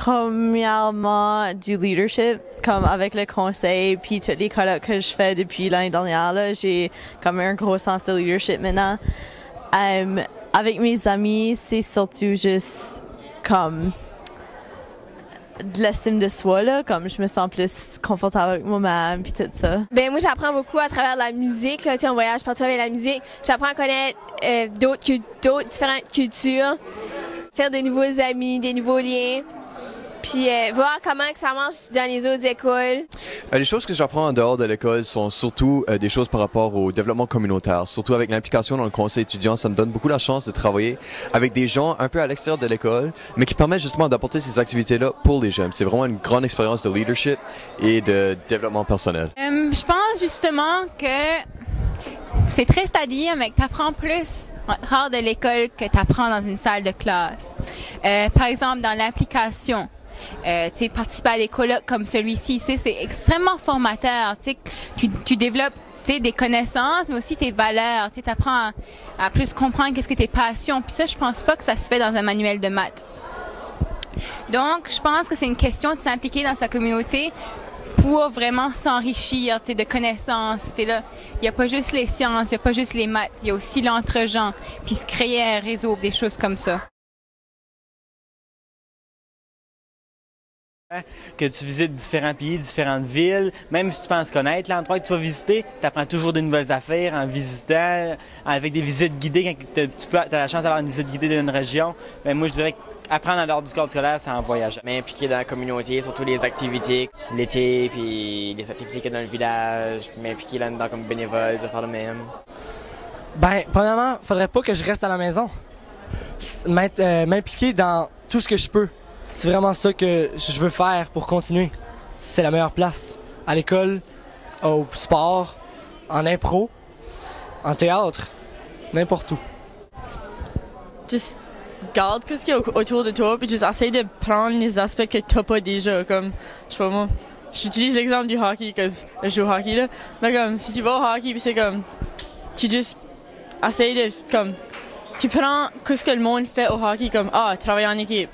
Premièrement, du leadership, comme avec le conseil, puis toutes les colloques que je fais depuis l'année dernière, là, j'ai comme un gros sens de leadership maintenant. Avec mes amis, c'est surtout juste comme de l'estime de soi, là, comme je me sens plus confortable avec moi-même, puis tout ça. Ben moi, j'apprends beaucoup à travers la musique, là, tu sais, on voyage partout avec la musique. J'apprends à connaître d'autres différentes cultures, faire de nouveaux amis, des nouveaux liens. Puis voir comment que ça marche dans les autres écoles. Les choses que j'apprends en dehors de l'école sont surtout des choses par rapport au développement communautaire. Surtout avec l'implication dans le conseil étudiant, ça me donne beaucoup la chance de travailler avec des gens un peu à l'extérieur de l'école, mais qui permettent justement d'apporter ces activités-là pour les jeunes. C'est vraiment une grande expérience de leadership et de développement personnel. Je pense justement que c'est triste à dire, mais que tu apprends plus hors de l'école que tu apprends dans une salle de classe. Par exemple, dans l'application. Participer à des colloques comme celui-ci, c'est extrêmement formateur. Tu développes des connaissances, mais aussi tes valeurs. Tu apprends à plus comprendre qu'est-ce que tes passions. Puis ça, je pense pas que ça se fait dans un manuel de maths. Donc, je pense que c'est une question de s'impliquer dans sa communauté pour vraiment s'enrichir de connaissances. Là, il n'y a pas juste les sciences, il n'y a pas juste les maths, il y a aussi l'entre-gens, puis se créer un réseau, des choses comme ça. Que tu visites différents pays, différentes villes, même si tu penses connaître l'endroit que tu vas visiter, tu apprends toujours de nouvelles affaires en visitant, avec des visites guidées. Quand tu as la chance d'avoir une visite guidée d'une région, mais moi je dirais qu'apprendre en dehors du cadre scolaire, c'est en voyageant. M'impliquer dans la communauté, surtout les activités, l'été, puis les activités qu'il y a dans le village, m'impliquer là-dedans comme bénévole, de faire le même. Ben, premièrement, faudrait pas que je reste à la maison. M'impliquer dans tout ce que je peux. C'est vraiment ça que je veux faire pour continuer. C'est la meilleure place. À l'école, au sport, en impro, en théâtre, n'importe où. Juste garde ce qu'il y a autour de toi, puis juste essaye de prendre les aspects que t'as pas déjà, comme, je sais pas moi, j'utilise l'exemple du hockey, parce que je joue au hockey, là, mais comme, si tu vas au hockey, puis c'est comme, tu juste essayes de, comme, tu prends ce que le monde fait au hockey, comme, travailler en équipe,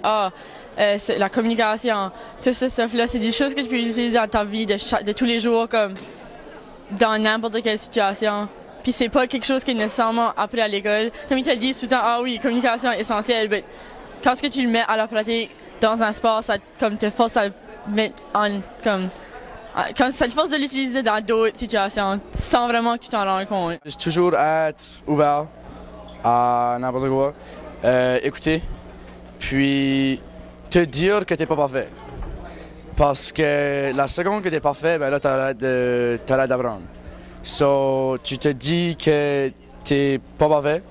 la communication, tout ce stuff-là, c'est des choses que tu peux utiliser dans ta vie de tous les jours, comme dans n'importe quelle situation. Puis c'est pas quelque chose qui est nécessairement appris à l'école. Comme ils te disent tout le temps, oui, communication est essentielle, mais quand ce que tu le mets à la pratique dans un sport, ça comme te force à le mettre en comme quand ça te force de l'utiliser dans d'autres situations sans vraiment que tu t'en rendes compte. Juste toujours être ouvert à n'importe quoi, écouter, puis te dire que t'es pas parfait. Parce que la seconde que t'es parfait, ben là t'as l'air d'apprendre. So, tu te dis que t'es pas parfait,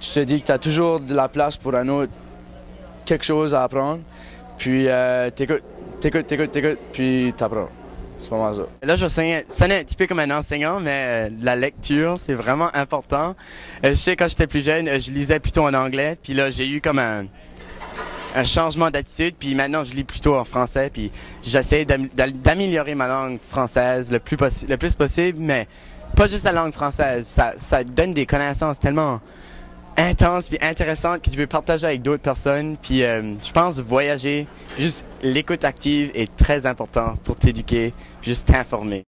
tu te dis que t'as toujours de la place pour un autre, quelque chose à apprendre, puis t'écoutes, puis t'apprends. C'est pas mal ça. Là, je sonne un petit peu comme un enseignant, mais la lecture, c'est vraiment important. Je sais, quand j'étais plus jeune, je lisais plutôt en anglais, puis là, j'ai eu comme un changement d'attitude, puis maintenant je lis plutôt en français, puis j'essaie d'améliorer ma langue française le plus possible, mais pas juste la langue française, ça donne des connaissances tellement intenses puis intéressantes que tu peux partager avec d'autres personnes, puis je pense voyager, juste l'écoute active est très important pour t'éduquer, juste t'informer.